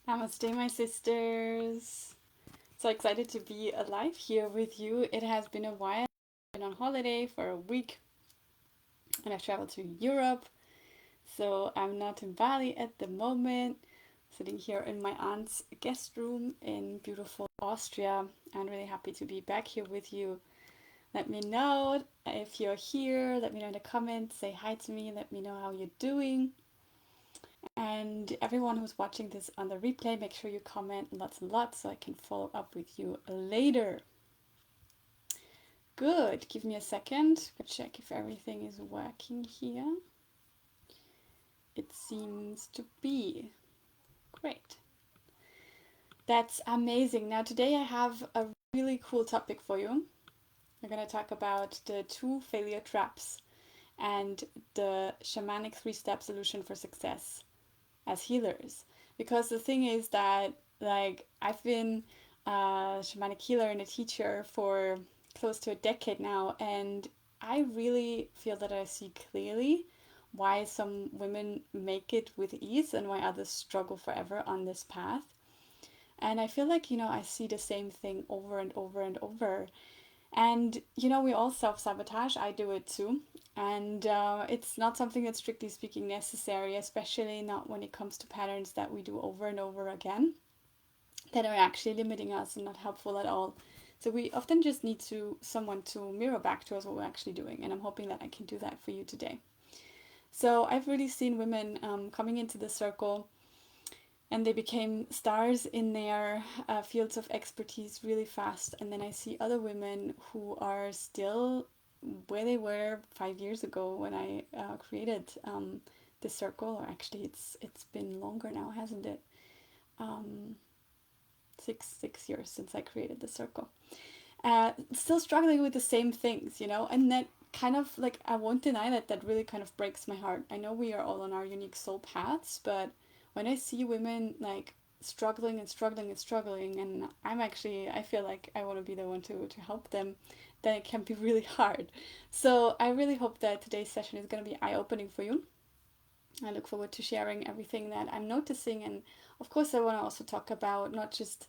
Namaste, my sisters. So excited to be alive here with you. It has been a while. I've been on holiday for a week and I've traveled to Europe. So I'm not in Bali at the moment, sitting here in my aunt's guest room in beautiful Austria. I'm really happy to be back here with you. Let me know if you're here. Let me know in the comments. Say hi to me. Let me know how you're doing. And everyone who's watching this on the replay, make sure you comment lots and lots so I can follow up with you later. Good. Give me a second. I'll check if everything is working here. It seems to be. Great. That's amazing. Now today I have a really cool topic for you. We're going to talk about the 2 failure traps and the shamanic 3-step solution for success as healers. Because the thing is that, I've been a shamanic healer and a teacher for close to a decade now, and I really feel that I see clearly why some women make it with ease and why others struggle forever on this path. And I feel like, I see the same thing over and over and over. And, we all self sabotage. I do it too. And it's not something that's strictly speaking necessary, especially not when it comes to patterns that we do over and over again that are actually limiting us and not helpful at all. So we often just need someone to mirror back to us what we're actually doing. And I'm hoping that I can do that for you today. So I've really seen women coming into the circle and they became stars in their fields of expertise really fast. And then I see other women who are still where they were 5 years ago when I created this circle. Or actually, it's been longer now, hasn't it? 6 years since I created the circle. Still struggling with the same things, and that kind of I won't deny that really kind of breaks my heart. I know we are all on our unique soul paths, but when I see women struggling and struggling and struggling, and I feel like I want to be the one to help them, then it can be really hard. So I really hope that today's session is going to be eye-opening for you. I look forward to sharing everything that I'm noticing, and of course I want to also talk about not just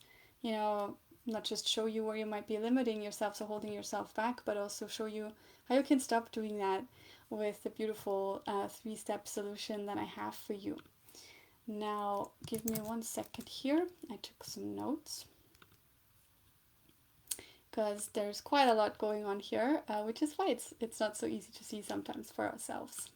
show you where you might be limiting yourself, so holding yourself back, but also show you how you can stop doing that with the beautiful 3-step solution that I have for you. Now, give me 1 second here. I took some notes because there's quite a lot going on here, which is why it's not so easy to see sometimes for ourselves.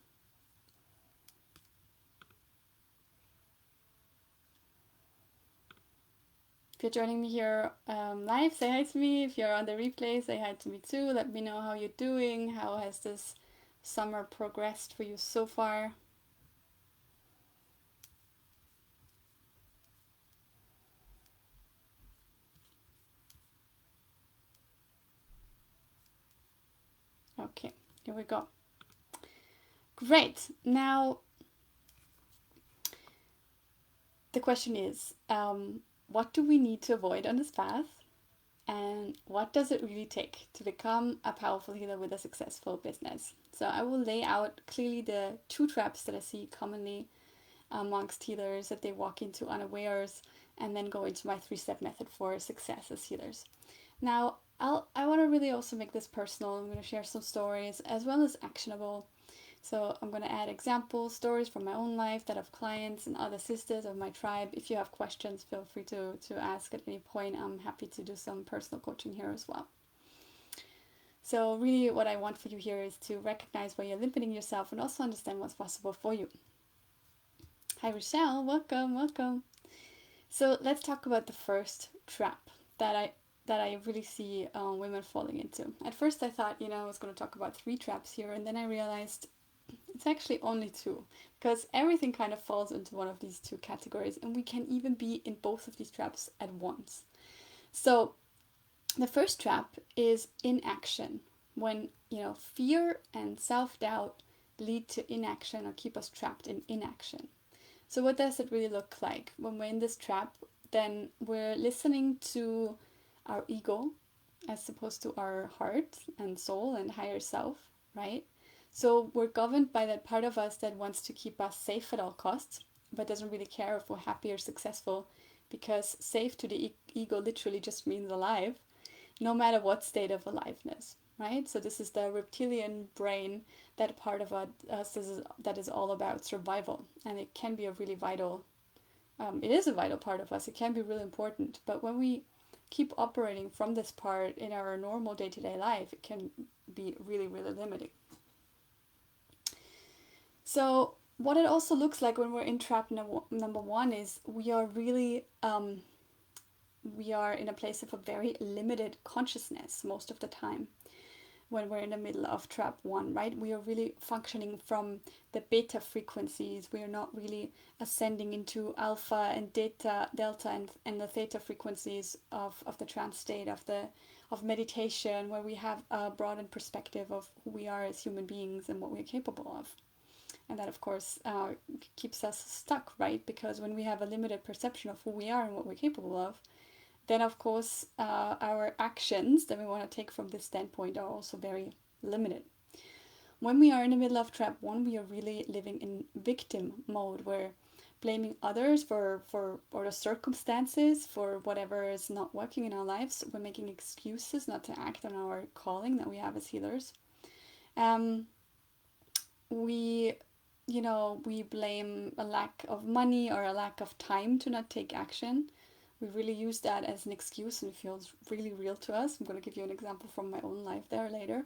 If you're joining me here live, say hi to me. If you're on the replay, say hi to me too. Let me know how you're doing. How has this summer progressed for you so far? Okay, here we go. Great. Now, the question is, what do we need to avoid on this path? And what does it really take to become a powerful healer with a successful business? So I will lay out clearly the 2 traps that I see commonly amongst healers that they walk into unawares, and then go into my 3-step method for success as healers. Now, I want to really also make this personal. I'm going to share some stories as well as actionable. So I'm going to add examples, stories from my own life, that of clients and other sisters of my tribe. If you have questions, feel free to ask at any point. I'm happy to do some personal coaching here as well. So really what I want for you here is to recognize where you're limiting yourself and also understand what's possible for you. Hi Rochelle, welcome, welcome. So let's talk about the first trap that I really see women falling into. At first I thought, I was going to talk about 3 traps here, and then I realized it's actually only 2, because everything kind of falls into one of these 2 categories, and we can even be in both of these traps at once. So the first trap is inaction, when fear and self-doubt lead to inaction or keep us trapped in inaction. So what does it really look like when we're in this trap? Then we're listening to our ego as opposed to our heart and soul and higher self, right? So we're governed by that part of us that wants to keep us safe at all costs. but doesn't really care if we're happy or successful, because safe to the ego literally just means alive, no matter what state of aliveness, right? So this is the reptilian brain, that part of us that is all about survival, and it can be a really vital, it is a vital part of us. It can be really important, but when we keep operating from this part in our normal day-to-day life, it can be really, really limiting. So what it also looks like when we're in trap number one is we are really we are in a place of a very limited consciousness most of the time when we're in the middle of trap one, right? We are really functioning from the beta frequencies. We are not really ascending into alpha and delta and the theta frequencies of the trance state, of meditation, where we have a broadened perspective of who we are as human beings and what we're capable of. And that, of course, keeps us stuck, right? Because when we have a limited perception of who we are and what we're capable of, then of course our actions that we want to take from this standpoint are also very limited. When we are in the middle of trap one, we are really living in victim mode. We're blaming others for the circumstances, for whatever is not working in our lives. We're making excuses not to act on our calling that we have as healers. We blame a lack of money or a lack of time to not take action. We really use that as an excuse, and it feels really real to us. I'm going to give you an example from my own life there later.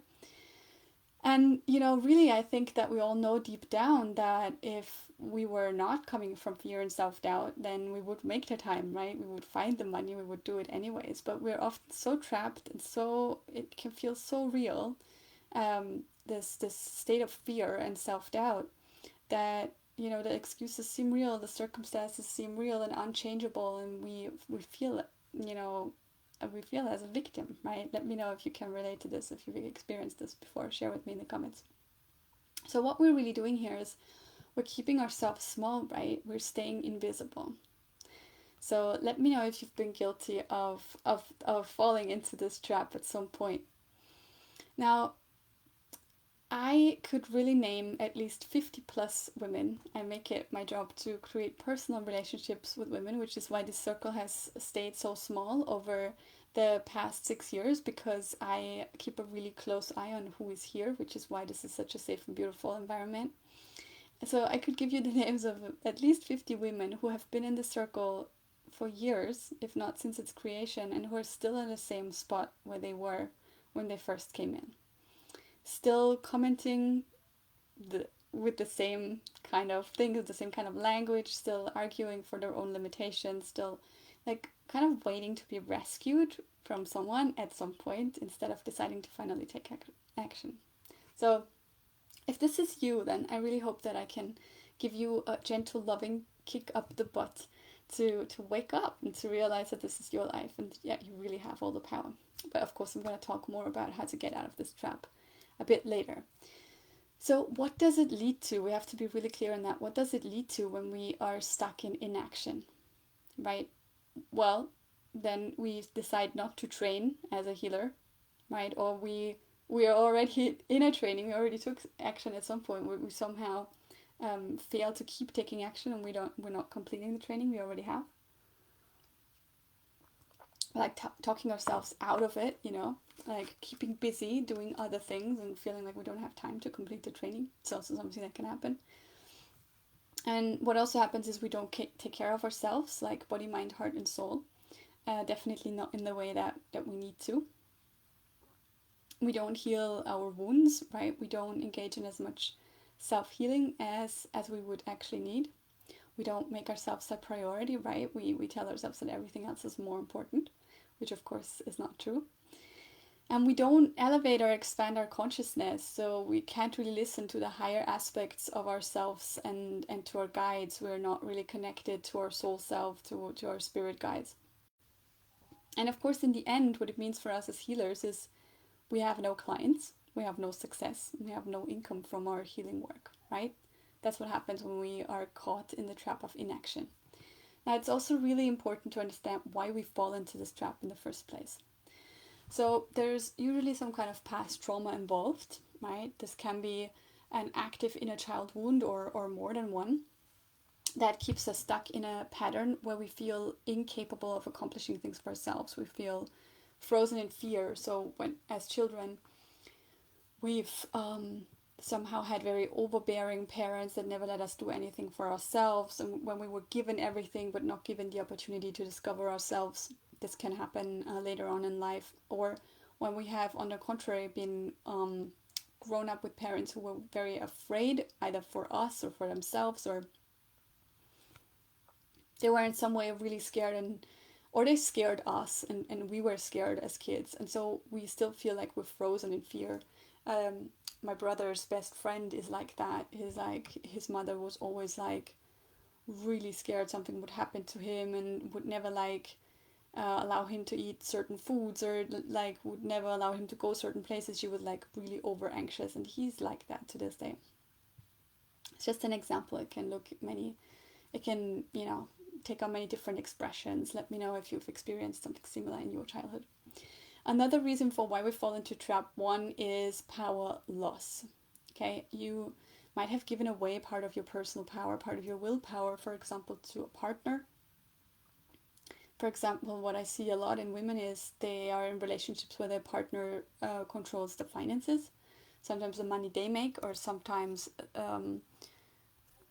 And, really, I think that we all know deep down that if we were not coming from fear and self-doubt, then we would make the time, right? We would find the money, we would do it anyways. But we're often so trapped, and so it can feel so real, this state of fear and self-doubt, that the excuses seem real, the circumstances seem real and unchangeable, and we feel we feel as a victim, right? Let me know if you can relate to this, if you've experienced this before. Share with me in the comments. So what we're really doing here is we're keeping ourselves small, right? We're staying invisible. So let me know if you've been guilty of falling into this trap at some point. Now, I could really name at least 50 plus women. I make it my job to create personal relationships with women, which is why this circle has stayed so small over the past 6 years, because I keep a really close eye on who is here, which is why this is such a safe and beautiful environment. So I could give you the names of at least 50 women who have been in the circle for years, if not since its creation, and who are still in the same spot where they were when they first came in. Still commenting with the same kind of thing, with the same kind of language, still arguing for their own limitations, still like kind of waiting to be rescued from someone at some point instead of deciding to finally take action. So if this is you, then I really hope that I can give you a gentle, loving kick up the butt to wake up and to realize that this is your life, and yeah, you really have all the power. But of course, I'm going to talk more about how to get out of this trap a bit later. So what does it lead to? We have to be really clear on that. What does it lead to when we are stuck in inaction, right? Well, then we decide not to train as a healer, right? Or we are already in a training. We already took action at some point. We somehow fail to keep taking action, and we're not completing the training we already have. Like talking ourselves out of it, like keeping busy doing other things and feeling like we don't have time to complete the training. It's also something that can happen. And what also happens is we don't take care of ourselves, like body, mind, heart, and soul. Definitely not in the way that we need to. We don't heal our wounds, right? We don't engage in as much self-healing as we would actually need. We don't make ourselves a priority, right? We tell ourselves that everything else is more important, which of course is not true. And we don't elevate or expand our consciousness, so we can't really listen to the higher aspects of ourselves and to our guides. We're not really connected to our soul self, to our spirit guides. And of course, in the end, what it means for us as healers is we have no clients, we have no success, we have no income from our healing work, right? That's what happens when we are caught in the trap of inaction. Now, it's also really important to understand why we fall into this trap in the first place. So there's usually some kind of past trauma involved, right? This can be an active inner child wound or more than one. that keeps us stuck in a pattern where we feel incapable of accomplishing things for ourselves. We feel frozen in fear. So when, as children, we've somehow had very overbearing parents that never let us do anything for ourselves, and when we were given everything but not given the opportunity to discover ourselves, this can happen later on in life. Or when we have, on the contrary, been grown up with parents who were very afraid, either for us or for themselves, or they were in some way really scared, and or they scared us, and we were scared as kids, and so we still feel like we're frozen in fear. My brother's best friend is like that. His mother was always like really scared something would happen to him, and would never allow him to eat certain foods, or like would never allow him to go certain places. She was like really over anxious, and he's like that to this day. It's just an example. It can, take on many different expressions. Let me know if you've experienced something similar in your childhood. Another reason for why we fall into trap 1 is power loss. Okay, you might have given away part of your personal power, part of your willpower, for example, to a partner. For example, what I see a lot in women is they are in relationships where their partner controls the finances. Sometimes the money they make, or sometimes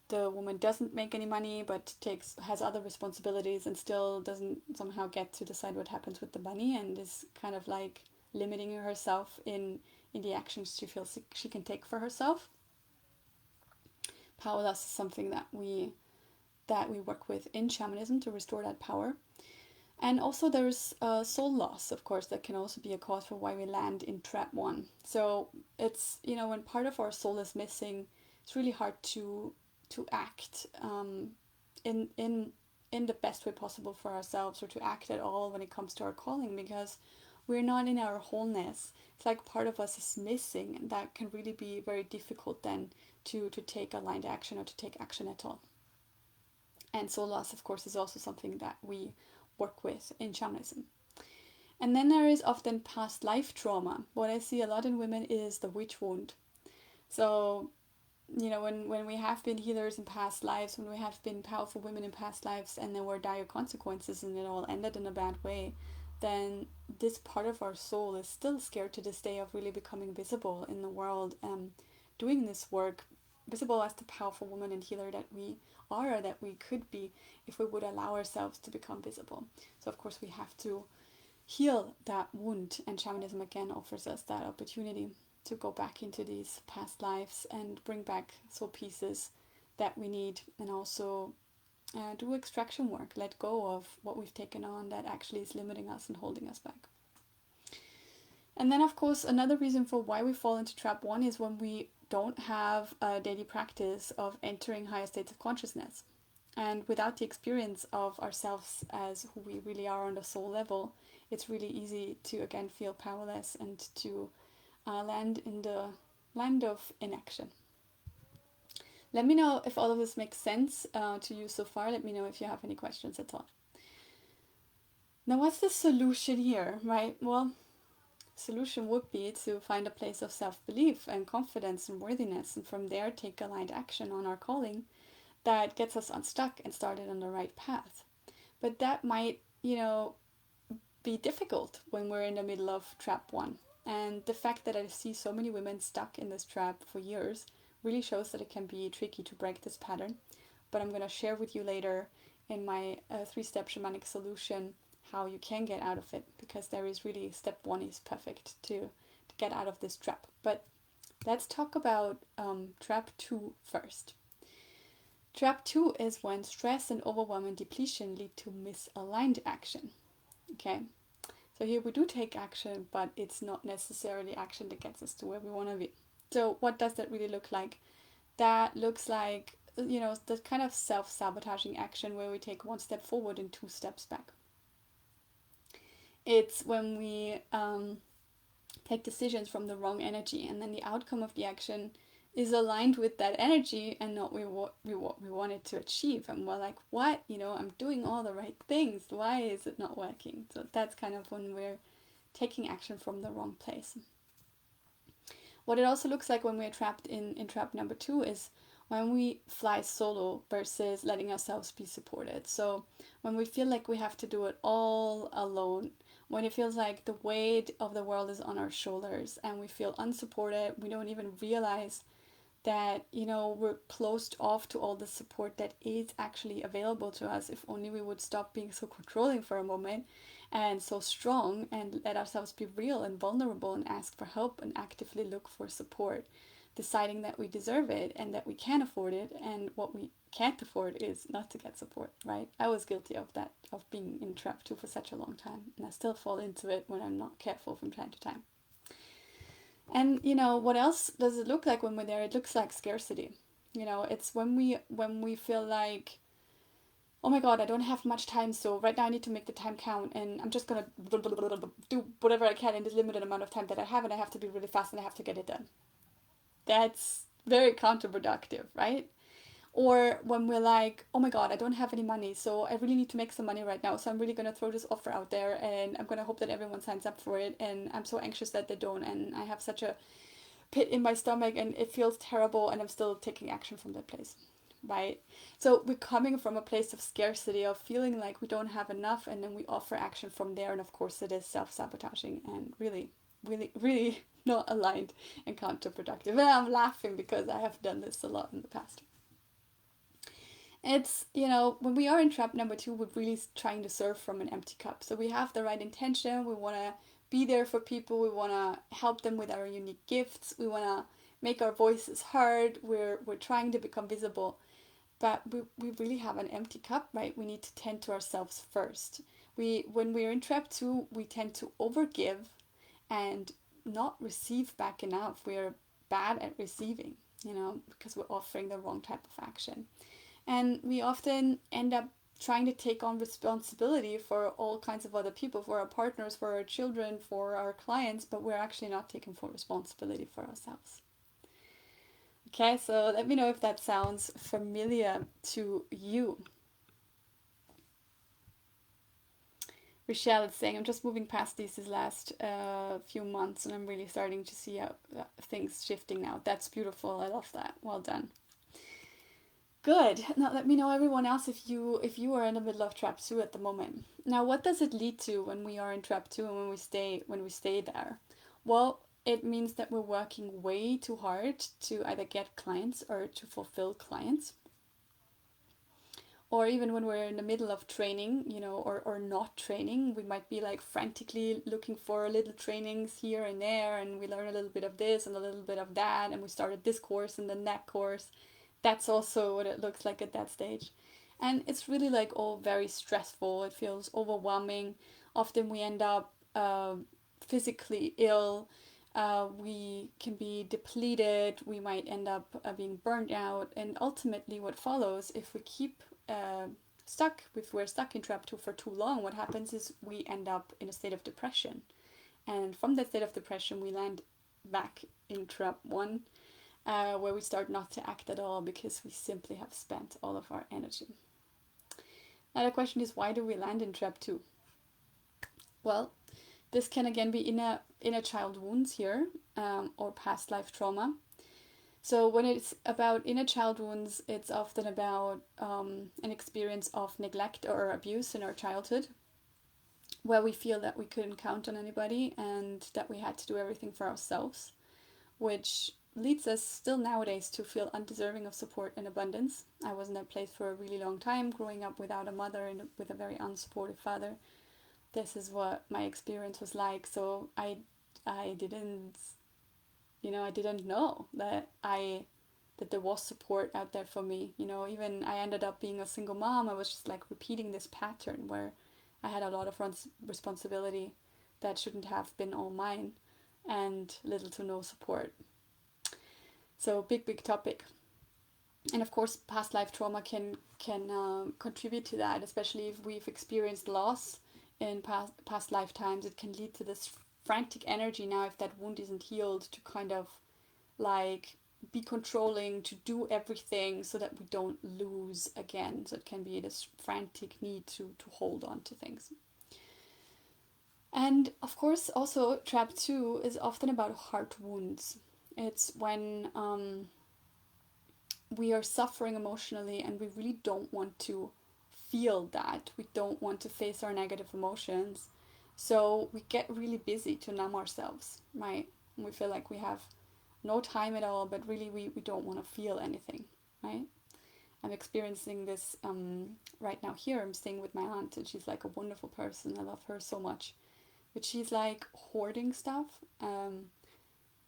the woman doesn't make any money but has other responsibilities and still doesn't somehow get to decide what happens with the money, and is kind of like limiting herself in the actions she feels she can take for herself. Power loss is something that we work with in shamanism to restore that power. And also there's soul loss, of course, that can also be a cause for why we land in trap 1. So it's, when part of our soul is missing, it's really hard to act in the best way possible for ourselves, or to act at all when it comes to our calling, because we're not in our wholeness. It's like part of us is missing, and that can really be very difficult then to take aligned action, or to take action at all. And soul loss, of course, is also something that we work with in shamanism. And then there is often past life trauma. What I see a lot in women is the witch wound. So when we have been healers in past lives, when we have been powerful women in past lives, and there were dire consequences and it all ended in a bad way, then this part of our soul is still scared to this day of really becoming visible in the world, doing this work, visible as the powerful woman and healer that we are, or that we could be if we would allow ourselves to become visible. So of course we have to heal that wound, and shamanism again offers us that opportunity to go back into these past lives and bring back soul pieces that we need, and also do extraction work, let go of what we've taken on that actually is limiting us and holding us back. And then, of course, another reason for why we fall into trap 1 is when we don't have a daily practice of entering higher states of consciousness. And without the experience of ourselves as who we really are on the soul level, it's really easy to again feel powerless and to land in the land of inaction. Let me know if all of this makes sense to you so far. Let me know if you have any questions at all. Now, what's the solution here, right? Well, solution would be to find a place of self-belief and confidence and worthiness, and from there take aligned action on our calling that gets us unstuck and started on the right path. But that might, be difficult when we're in the middle of trap 1. And the fact that I see so many women stuck in this trap for years really shows that it can be tricky to break this pattern. But I'm going to share with you later in my 3-step shamanic solution how you can get out of it, because there is really, step 1 is perfect to get out of this trap. But let's talk about trap 2 first. Trap 2 is when stress and overwhelm and depletion lead to misaligned action. Okay, so here we do take action, but it's not necessarily action that gets us to where we want to be. So what does that really look like? That looks like, the kind of self-sabotaging action where we take 1 step forward and 2 steps back. It's when we take decisions from the wrong energy, and then the outcome of the action is aligned with that energy and not what we wanted to achieve. And we're like, what? I'm doing all the right things. Why is it not working? So that's kind of when we're taking action from the wrong place. What it also looks like when we're trapped in trap number 2 is when we fly solo versus letting ourselves be supported. So when we feel like we have to do it all alone, when it feels like the weight of the world is on our shoulders and we feel unsupported, we don't even realize that, we're closed off to all the support that is actually available to us. If only we would stop being so controlling for a moment and so strong and let ourselves be real and vulnerable and ask for help and actively look for support, deciding that we deserve it and that we can afford it, and what we can't afford is not to get support, right? I was guilty of that, of being in trap too for such a long time, and I still fall into it when I'm not careful from time to time. And what else does it look like when we're there? It looks like scarcity. It's when we feel like, oh my god, I don't have much time, so right now I need to make the time count, and I'm just gonna do whatever I can in this limited amount of time that I have, and I have to be really fast and I have to get it done. That's very counterproductive, right? Or when we're like, oh my god, I don't have any money, so I really need to make some money right now, so I'm really gonna throw this offer out there, and I'm gonna hope that everyone signs up for it, and I'm so anxious that they don't, and I have such a pit in my stomach and it feels terrible, and I'm still taking action from that place, right? So we're coming from a place of scarcity, of feeling like we don't have enough, and then we offer action from there, and of course it is self-sabotaging and really, really, really not aligned and counterproductive. And I'm laughing because I have done this a lot in the past. It's, when we are in trap number two, we're really trying to serve from an empty cup. So we have the right intention. We want to be there for people. We want to help them with our unique gifts. We want to make our voices heard. We're trying to become visible. But we really have an empty cup, right? We need to tend to ourselves first. When we're in trap two, we tend to overgive and not receive back enough. We're bad at receiving, because we're offering the wrong type of action. And we often end up trying to take on responsibility for all kinds of other people, for our partners, for our children, for our clients, but we're actually not taking full responsibility for ourselves. Okay, so let me know if that sounds familiar to you. Rochelle is saying, I'm just moving past these last few months, and I'm really starting to see how things shifting now. That's beautiful. I love that. Well done. Good. Now let me know, everyone else, if you are in the middle of trap two at the moment. Now, what does it lead to when we are in trap two and when we stay there? Well, it means that we're working way too hard to either get clients or to fulfill clients. Or even when we're in the middle of training, or not training, we might be like frantically looking for little trainings here and there, and we learn a little bit of this and a little bit of that, and we started this course and then that course. That's also what it looks like at that stage. And it's really like all very stressful. It feels overwhelming. Often we end up physically ill. We can be depleted. We might end up being burned out. And ultimately, what follows, if we keep if we're stuck in trap two for too long, what happens is we end up in a state of depression. And from that state of depression, we land back in trap one, where we start not to act at all because we simply have spent all of our energy. Now the question is, why do we land in trap two? Well, this can again be inner child wounds here, or past life trauma. So when it's about inner child wounds, it's often about an experience of neglect or abuse in our childhood, where we feel that we couldn't count on anybody and that we had to do everything for ourselves, which leads us still nowadays to feel undeserving of support and abundance. I was in that place for a really long time, growing up without a mother and with a very unsupportive father. This is what my experience was like. So I didn't I didn't know that there was support out there for me. Even I ended up being a single mom. I was just like repeating this pattern where I had a lot of responsibility that shouldn't have been all mine, and little to no support. So big topic. And of course, past life trauma can contribute to that, especially if we've experienced loss in past lifetimes. It can lead to this frantic energy now, if that wound isn't healed, to kind of like be controlling, to do everything so that we don't lose again. So it can be this frantic need to hold on to things. And of course, also trap two is often about heart wounds. It's when we are suffering emotionally and we really don't want to feel that. We don't want to face our negative emotions. So we get really busy to numb ourselves, right? And we feel like we have no time at all, but really we don't want to feel anything, right? I'm experiencing this right now here. I'm staying with my aunt, and she's like a wonderful person. I love her so much. But she's like hoarding stuff.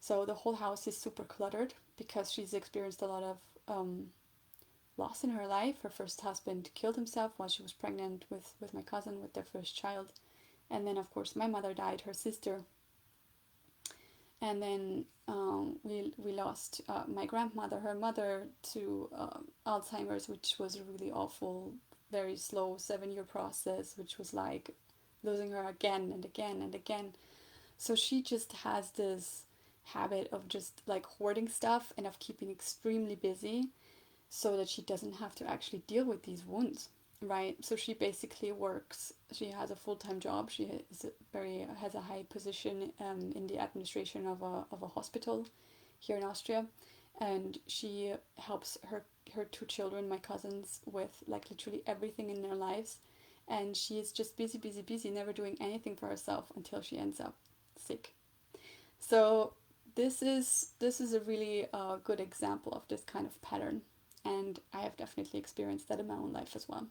So the whole house is super cluttered because she's experienced a lot of loss in her life. Her first husband killed himself while she was pregnant with my cousin, with their first child. And then, of course, my mother died, her sister. And then we lost my grandmother, her mother, to Alzheimer's, which was a really awful, very slow 7-year process, which was like losing her again and again and again. So she just has this habit of just like hoarding stuff and of keeping extremely busy so that she doesn't have to actually deal with these wounds, right? So she basically works. She has a full-time job. She has a high position in the administration of a hospital here in Austria, and she helps her two children, my cousins, with like literally everything in their lives, and she is just busy, busy, busy, never doing anything for herself until she ends up sick. So this is a really good example of this kind of pattern, and I have definitely experienced that in my own life as well.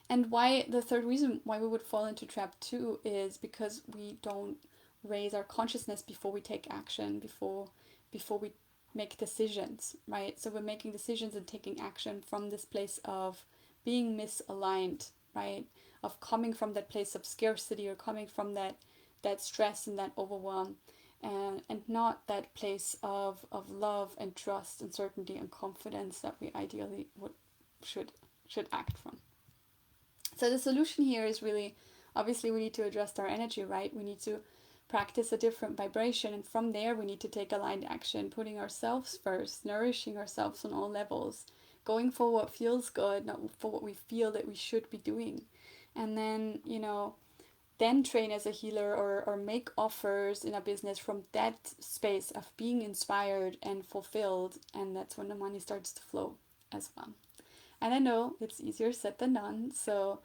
And why the third reason why we would fall into trap two is because we don't raise our consciousness before we take action, before we make decisions, right? So we're making decisions and taking action from this place of being misaligned, right? Of coming from that place of scarcity, or coming from that stress and that overwhelm, and not that place of love and trust and certainty and confidence that we ideally should act from. So the solution here is really, obviously we need to adjust our energy, right? We need to practice a different vibration, and from there we need to take aligned action, putting ourselves first, nourishing ourselves on all levels, going for what feels good, not for what we feel that we should be doing. And then, then train as a healer, or make offers in a business from that space of being inspired and fulfilled, and that's when the money starts to flow as well. And I know it's easier said than done, so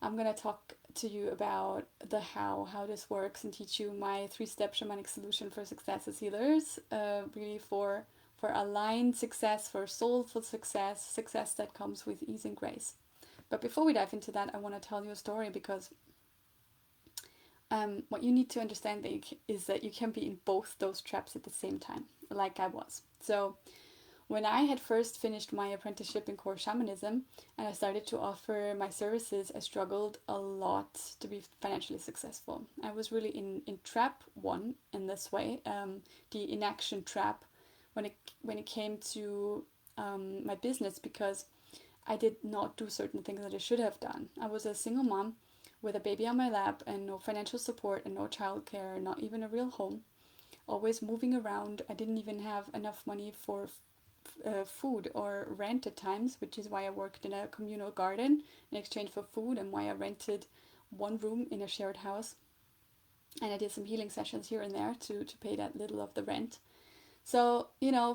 I'm going to talk to you about the how this works, and teach you my 3-step shamanic solution for success as healers, really for aligned success, for soulful success that comes with ease and grace. But before we dive into that, I want to tell you a story, because what you need to understand is that you can be in both those traps at the same time, like I was. So when I had first finished my apprenticeship in core shamanism and I started to offer my services, I struggled a lot to be financially successful. I was really in trap one in this way, the inaction trap, when it came to my business, because I did not do certain things that I should have done. I was a single mom with a baby on my lap and no financial support and no childcare, not even a real home, always moving around. I didn't even have enough money for food or rent at times, which is why I worked in a communal garden in exchange for food, and why I rented one room in a shared house. And I did some healing sessions here and there to pay that little of the rent. So,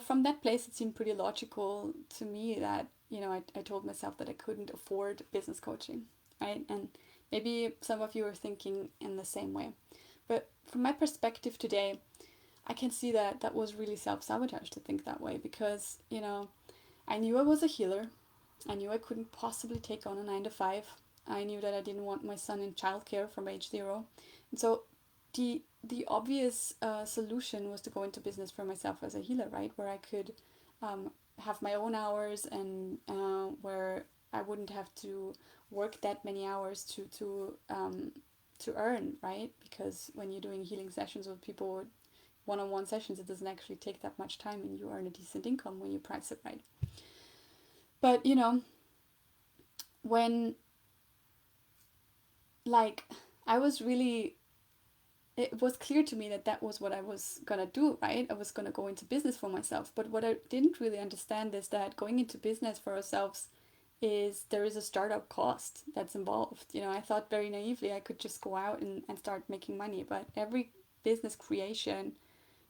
from that place, it seemed pretty logical to me that, I told myself that I couldn't afford business coaching, right? And maybe some of you are thinking in the same way. But from my perspective today, I can see that that was really self-sabotage to think that way, because, I knew I was a healer. I knew I couldn't possibly take on a 9 to 5. I knew that I didn't want my son in childcare from age 0. And so the obvious solution was to go into business for myself as a healer, right? Where I could have my own hours, and where I wouldn't have to work that many hours to earn, right? Because when you're doing healing sessions with people, one-on-one sessions, it doesn't actually take that much time, and you earn a decent income when you price it right. But when I was really, it was clear to me that that was what I was gonna do, right? I was gonna go into business for myself. But what I didn't really understand is that going into business for ourselves there is a startup cost that's involved. I thought very naively I could just go out and start making money, but every business creation,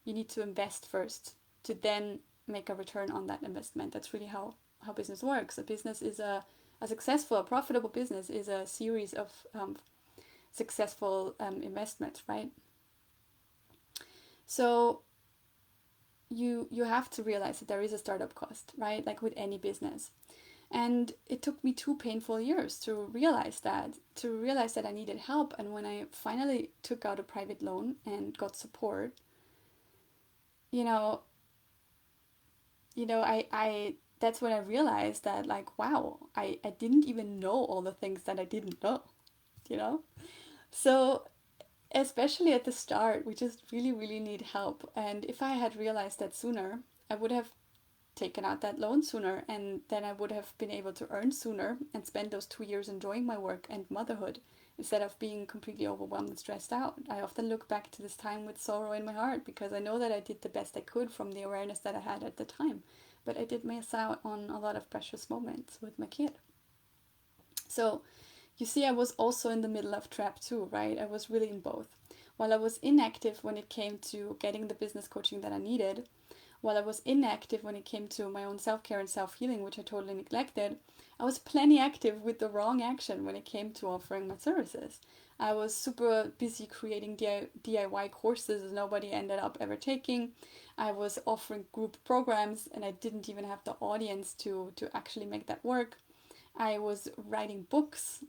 you need to invest first to then make a return on that investment. That's really how business works. A business is a successful, a profitable business is a series of successful investments, right? So you have to realize that there is a startup cost, right? Like with any business. And it took me 2 painful years to realize that I needed help. And when I finally took out a private loan and got support, you know, I that's when I realized that, like, wow, I didn't even know all the things that I didn't know, you know? So especially at the start, we just really, really need help. And if I had realized that sooner, I would have taken out that loan sooner, and then I would have been able to earn sooner and spend those 2 years enjoying my work and motherhood instead of being completely overwhelmed and stressed out. I often look back to this time with sorrow in my heart because I know that I did the best I could from the awareness that I had at the time, but I did miss out on a lot of precious moments with my kid. So you see, I was also in the middle of trap too, right? I was really in both. While I was inactive when it came to getting the business coaching that I needed, while I was inactive when it came to my own self-care and self-healing, which I totally neglected, I was plenty active with the wrong action when it came to offering my services. I was super busy creating DIY courses nobody ended up ever taking. I was offering group programs and I didn't even have the audience to actually make that work. I was writing books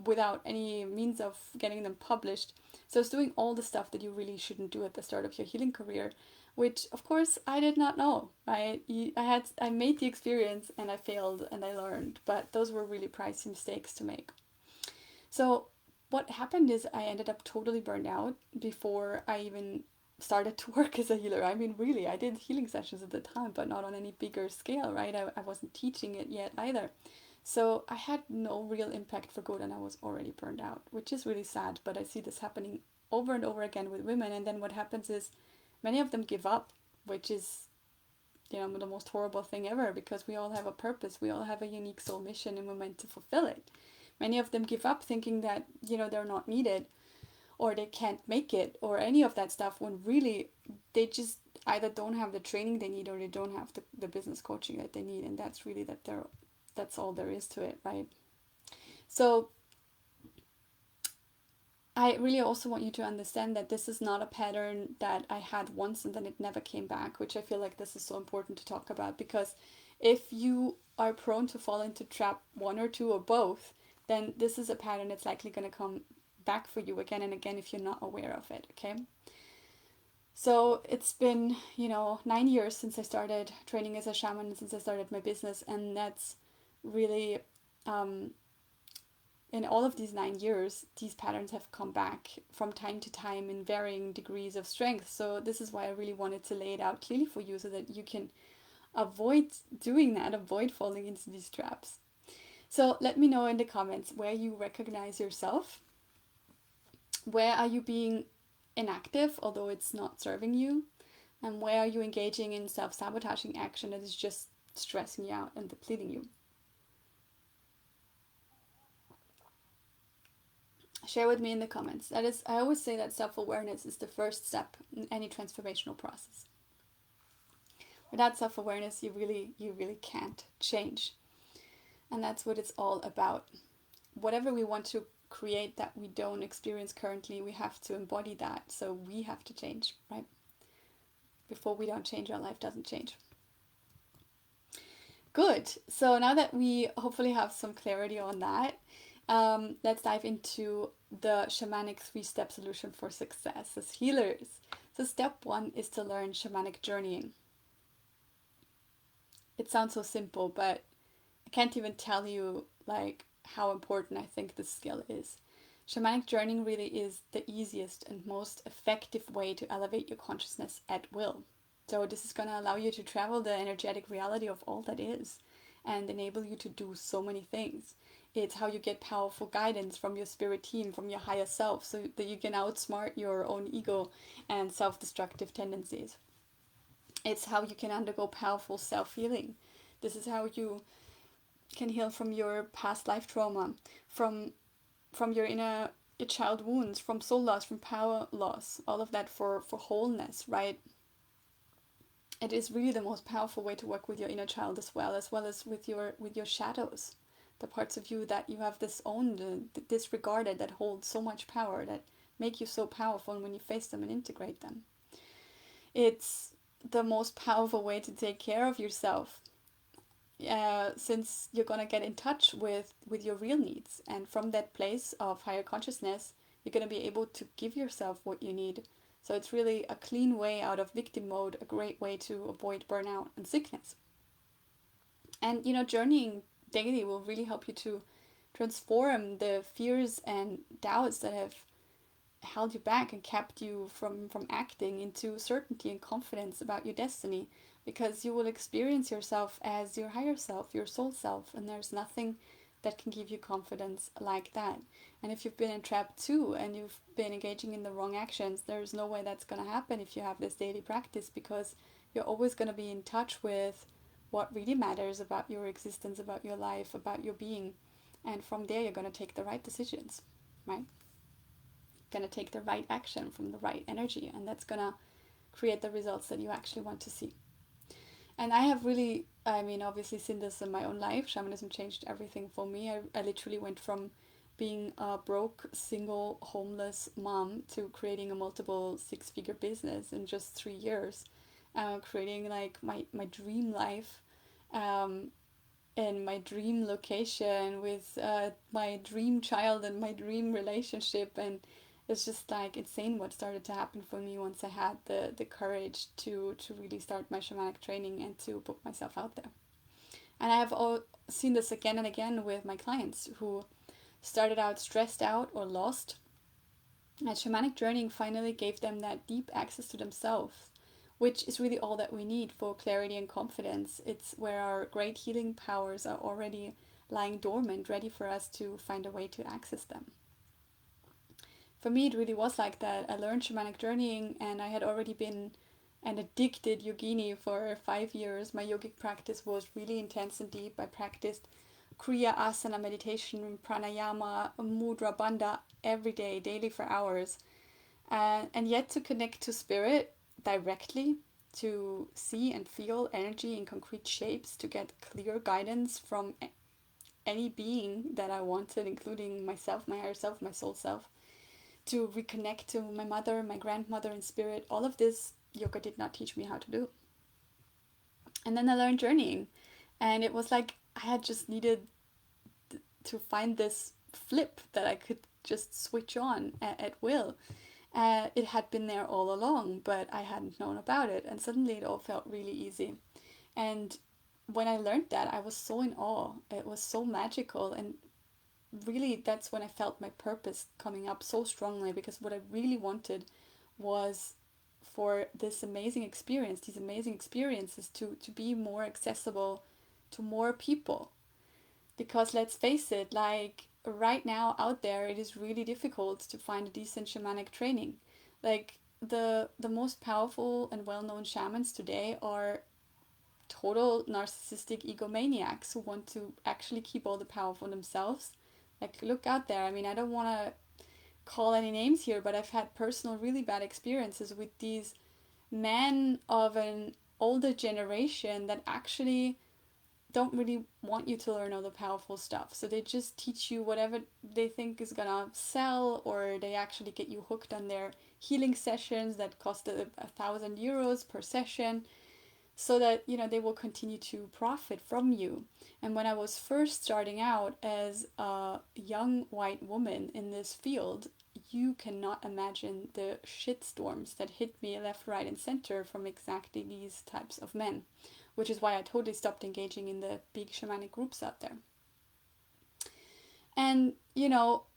without any means of getting them published. So I was doing all the stuff that you really shouldn't do at the start of your healing career, which of course I did not know. Right? I made the experience and I failed and I learned, but those were really pricey mistakes to make. So what happened is I ended up totally burned out before I even started to work as a healer. I mean, really, I did healing sessions at the time, but not on any bigger scale, right? I wasn't teaching it yet either. So I had no real impact for good and I was already burned out, which is really sad, but I see this happening over and over again with women. And then what happens is many of them give up, which is, the most horrible thing ever because we all have a purpose, we all have a unique soul mission and we're meant to fulfill it. Many of them give up thinking that, they're not needed or they can't make it or any of that stuff when really they just either don't have the training they need or they don't have the business coaching that they need, and that's really that's all there is to it, right? So I really also want you to understand that this is not a pattern that I had once and then it never came back, which I feel like this is so important to talk about, because if you are prone to fall into trap one or two or both, then this is a pattern that's likely going to come back for you again and again if you're not aware of it, okay? So it's been, 9 years since I started training as a shaman and since I started my business, and that's really in all of these 9 years, these patterns have come back from time to time in varying degrees of strength. So this is why I really wanted to lay it out clearly for you so that you can avoid doing that, avoid falling into these traps. So let me know in the comments where you recognize yourself. Where are you being inactive, although it's not serving you? And where are you engaging in self-sabotaging action that is just stressing you out and depleting you? Share with me in the comments. That is, I always say that self-awareness is the first step in any transformational process. Without self-awareness, you really can't change. And that's what it's all about. Whatever we want to create that we don't experience currently, we have to embody that. So we have to change, right? Before we don't change, our life doesn't change. Good. So now that we hopefully have some clarity on that, let's dive into the shamanic 3-step solution for success as healers. So step 1 is to learn shamanic journeying. It sounds so simple, but I can't even tell you like how important I think this skill is. Shamanic journeying really is the easiest and most effective way to elevate your consciousness at will. So this is going to allow you to travel the energetic reality of all that is and enable you to do so many things. It's how you get powerful guidance from your spirit team, from your higher self, so that you can outsmart your own ego and self-destructive tendencies. It's how you can undergo powerful self-healing. This is how you can heal from your past life trauma, from your inner child wounds, from soul loss, from power loss, all of that for wholeness, right? it is really the most powerful way to work with your inner child as well as with your shadows, the parts of you that you have disowned and disregarded, that hold so much power, that make you so powerful, and when you face them and integrate them, it's the most powerful way to take care of yourself, since you're gonna get in touch with your real needs, and from that place of higher consciousness, you're gonna be able to give yourself what you need. So it's really a clean way out of victim mode, a great way to avoid burnout and sickness. And journeying daily will really help you to transform the fears and doubts that have held you back and kept you from acting, into certainty and confidence about your destiny, because you will experience yourself as your higher self, your soul self, and there's nothing that can give you confidence like that. And if you've been entrapped too and you've been engaging in the wrong actions, there's no way that's going to happen if you have this daily practice, because you're always going to be in touch with what really matters about your existence, about your life, about your being. And from there, you're going to take the right decisions, right? Going to take the right action from the right energy, and that's going to create the results that you actually want to see. And I have really, I mean, obviously seen this in my own life. Shamanism changed everything for me. I literally went from being a broke, single, homeless mom to creating a multiple six-figure business in just 3 years, creating like my dream life, um, in my dream location with my dream child and my dream relationship. And it's just like insane what started to happen for me once I had the courage to really start my shamanic training and to put myself out there. And I have seen this again and again with my clients who started out stressed out or lost, and shamanic journeying finally gave them that deep access to themselves, which is really all that we need for clarity and confidence. It's where our great healing powers are already lying dormant, ready for us to find a way to access them. For me, it really was like that. I learned shamanic journeying, and I had already been an addicted yogini for 5 years. My yogic practice was really intense and deep. I practiced Kriya Asana meditation, pranayama, mudra, bandha every day, daily for hours. And yet to connect to spirit directly, to see and feel energy in concrete shapes, to get clear guidance from any being that I wanted, including myself, my higher self, my soul self, to reconnect to my mother, my grandmother in spirit. All of this yoga did not teach me how to do. And then I learned journeying, and it was like I had just needed to find this flip that I could just switch on at will. It had been there all along, but I hadn't known about it, and suddenly it all felt really easy. And when I learned that, I was so in awe. It was so magical, and really that's when I felt my purpose coming up so strongly, because what I really wanted was for this amazing experience, these amazing experiences to be more accessible to more people. Because let's face it, like right now out there, it is really difficult to find a decent shamanic training. Like the most powerful and well-known shamans today are total narcissistic egomaniacs who want to actually keep all the power for themselves. Like, look out there. I mean, I don't want to call any names here, but I've had personal really bad experiences with these men of an older generation that actually don't really want you to learn all the powerful stuff. So they just teach you whatever they think is gonna sell, or they actually get you hooked on their healing sessions that cost 1,000 euros per session, so that they will continue to profit from you. And when I was first starting out as a young white woman in this field, you cannot imagine the shitstorms that hit me left, right, and center from exactly these types of men, which is why I totally stopped engaging in the big shamanic groups out there. And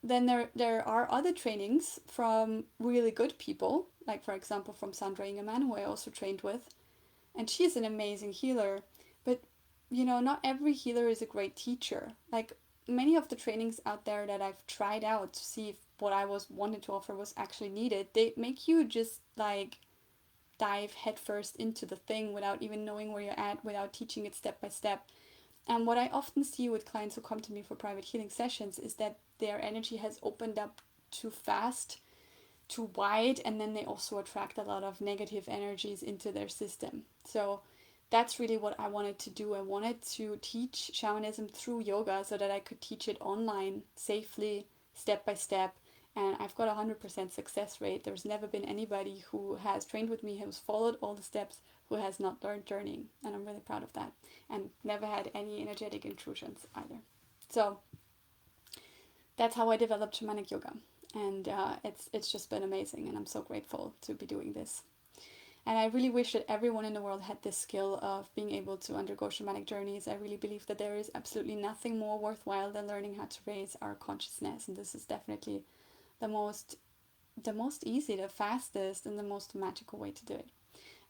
then there are other trainings from really good people, like for example from Sandra Ingemann, who I also trained with, and she's an amazing healer. But not every healer is a great teacher. Like, many of the trainings out there that I've tried out to see if what I was wanted to offer was actually needed, they make you just like dive headfirst into the thing without even knowing where you're at, without teaching it step by step. And what I often see with clients who come to me for private healing sessions is that their energy has opened up too fast. too wide, and then they also attract a lot of negative energies into their system. So that's really what I wanted to do. I wanted to teach shamanism through yoga so that I could teach it online safely, step by step. And I've got a 100% success rate. There's never been anybody who has trained with me, who's followed all the steps, who has not learned journeying. And I'm really proud of that. And never had any energetic intrusions either. So that's how I developed shamanic yoga. And it's just been amazing. And I'm so grateful to be doing this. And I really wish that everyone in the world had this skill of being able to undergo shamanic journeys. I really believe that there is absolutely nothing more worthwhile than learning how to raise our consciousness. And this is definitely the most easy, the fastest, and the most magical way to do it.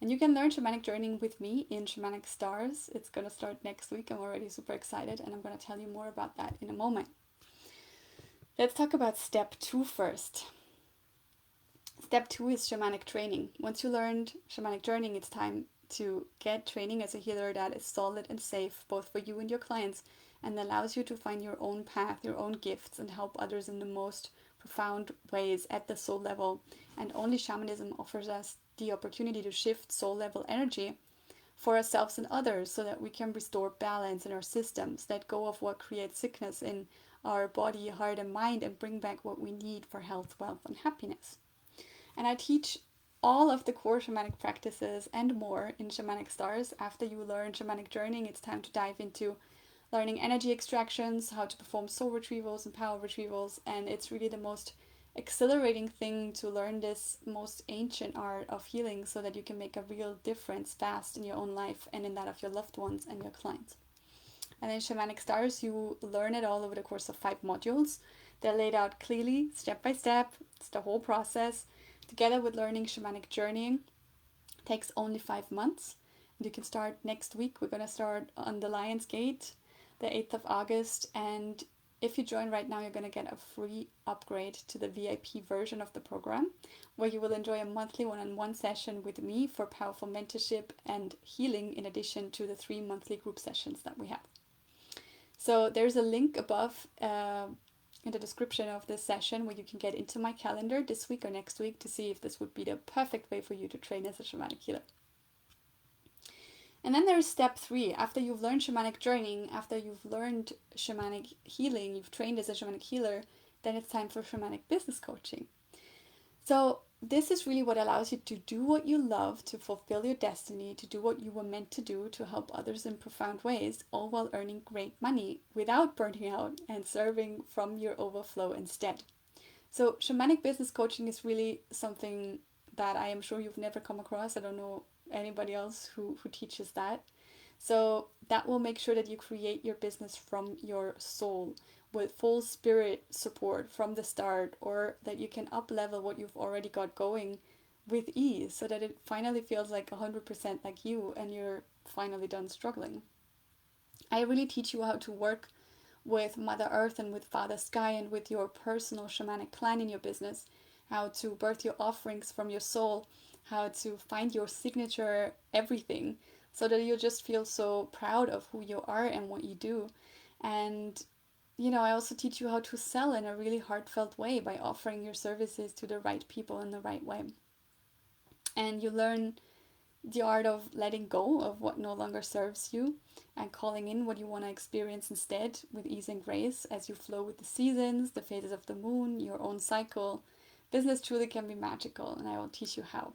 And you can learn shamanic journeying with me in Shamanic Stars. It's going to start next week. I'm already super excited, and I'm going to tell you more about that in a moment. Let's talk about step 2 first. Step 2 is shamanic training. Once you learned shamanic journeying, it's time to get training as a healer that is solid and safe, both for you and your clients, and allows you to find your own path, your own gifts, and help others in the most profound ways at the soul level. And only shamanism offers us the opportunity to shift soul level energy for ourselves and others so that we can restore balance in our systems, let go of what creates sickness in our body, heart, and mind, and bring back what we need for health, wealth, and happiness. And I teach all of the core shamanic practices and more in Shamanic Stars. After you learn shamanic journeying, it's time to dive into learning energy extractions, how to perform soul retrievals and power retrievals, and it's really the most exhilarating thing to learn this most ancient art of healing so that you can make a real difference fast in your own life and in that of your loved ones and your clients. And in Shamanic Stars, you learn it all over the course of 5 modules. They're laid out clearly, step by step. It's the whole process. Together with learning shamanic journeying, it takes only 5 months. And you can start next week. We're going to start on the Lion's Gate, the 8th of August. And if you join right now, you're going to get a free upgrade to the VIP version of the program, where you will enjoy a monthly one-on-one session with me for powerful mentorship and healing, in addition to the 3 monthly group sessions that we have. So there's a link above in the description of this session where you can get into my calendar this week or next week to see if this would be the perfect way for you to train as a shamanic healer. And then there's step 3. After you've learned shamanic journeying, after you've learned shamanic healing, you've trained as a shamanic healer, then it's time for shamanic business coaching. So this is really what allows you to do what you love, to fulfill your destiny, to do what you were meant to do, to help others in profound ways, all while earning great money without burning out and serving from your overflow instead. So shamanic business coaching is really something that I am sure you've never come across. I don't know anybody else who teaches that. So that will make sure that you create your business from your soul, with full spirit support from the start, or that you can up level what you've already got going with ease so that it finally feels like 100% like you and you're finally done struggling. I really teach you how to work with Mother Earth and with Father Sky and with your personal shamanic clan in your business, how to birth your offerings from your soul, how to find your signature everything so that you just feel so proud of who you are and what you do. And I also teach you how to sell in a really heartfelt way by offering your services to the right people in the right way. And you learn the art of letting go of what no longer serves you and calling in what you want to experience instead with ease and grace as you flow with the seasons, the phases of the moon, your own cycle. Business truly can be magical, and I will teach you how.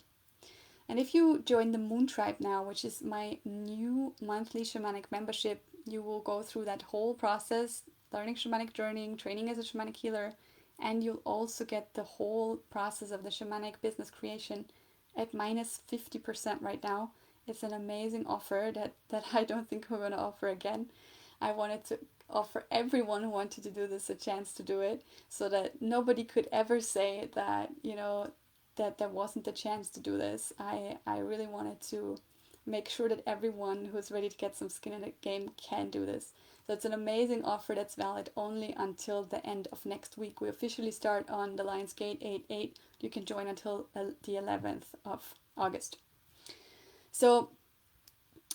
And if you join the Moon Tribe now, which is my new monthly shamanic membership, you will go through that whole process, learning shamanic journeying, training as a shamanic healer, and you'll also get the whole process of the shamanic business creation at minus 50% right now. It's an amazing offer that I don't think we're going to offer again. I wanted to offer everyone who wanted to do this a chance to do it, so that nobody could ever say that, that there wasn't a chance to do this. I really wanted to make sure that everyone who's ready to get some skin in the game can do this. So it's an amazing offer that's valid only until the end of next week. We officially start on the Lions Gate 8/8. You can join until the 11th of August. So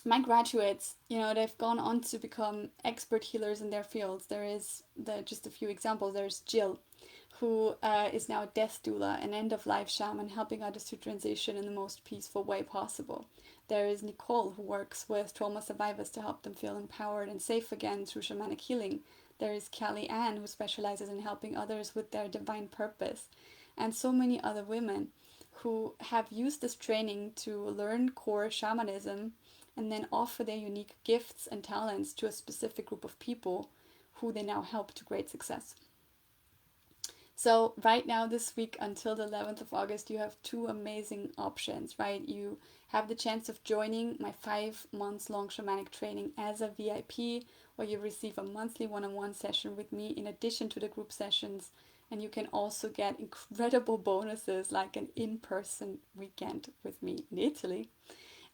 my graduates, they've gone on to become expert healers in their fields. There is just a few examples. There's Jill, who is now a death doula, an end-of-life shaman, helping others to transition in the most peaceful way possible. There is Nicole, who works with trauma survivors to help them feel empowered and safe again through shamanic healing. There is Kelly Ann, who specializes in helping others with their divine purpose. And so many other women who have used this training to learn core shamanism and then offer their unique gifts and talents to a specific group of people who they now help to great success. So right now, this week until the 11th of August, you have two amazing options, right? You have the chance of joining my 5 months long shamanic training as a VIP, where you receive a monthly one-on-one session with me in addition to the group sessions. And you can also get incredible bonuses like an in-person weekend with me in Italy.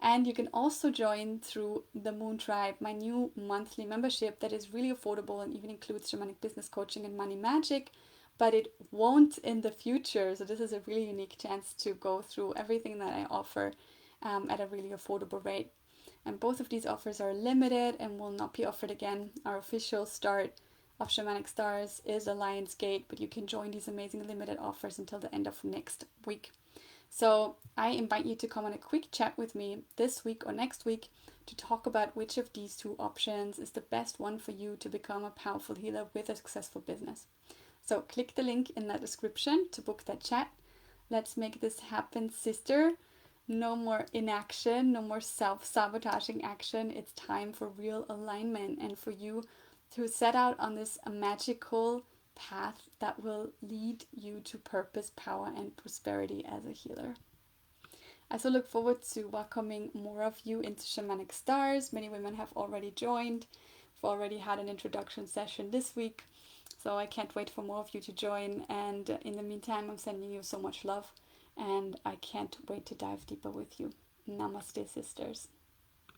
And you can also join through the Moon Tribe, my new monthly membership that is really affordable and even includes shamanic business coaching and money magic, but it won't in the future. So this is a really unique chance to go through everything that I offer at a really affordable rate. And both of these offers are limited and will not be offered again. Our official start of Shamanic Stars is a Lionsgate, but you can join these amazing limited offers until the end of next week. So I invite you to come on a quick chat with me this week or next week to talk about which of these two options is the best one for you to become a powerful healer with a successful business. So click the link in the description to book that chat. Let's make this happen, sister. No more inaction, no more self-sabotaging action. It's time for real alignment and for you to set out on this magical path that will lead you to purpose, power, and prosperity as a healer. I so look forward to welcoming more of you into Shamanic Stars. Many women have already joined. We've already had an introduction session this week. So I can't wait for more of you to join. And in the meantime, I'm sending you so much love. And I can't wait to dive deeper with you. Namaste, sisters.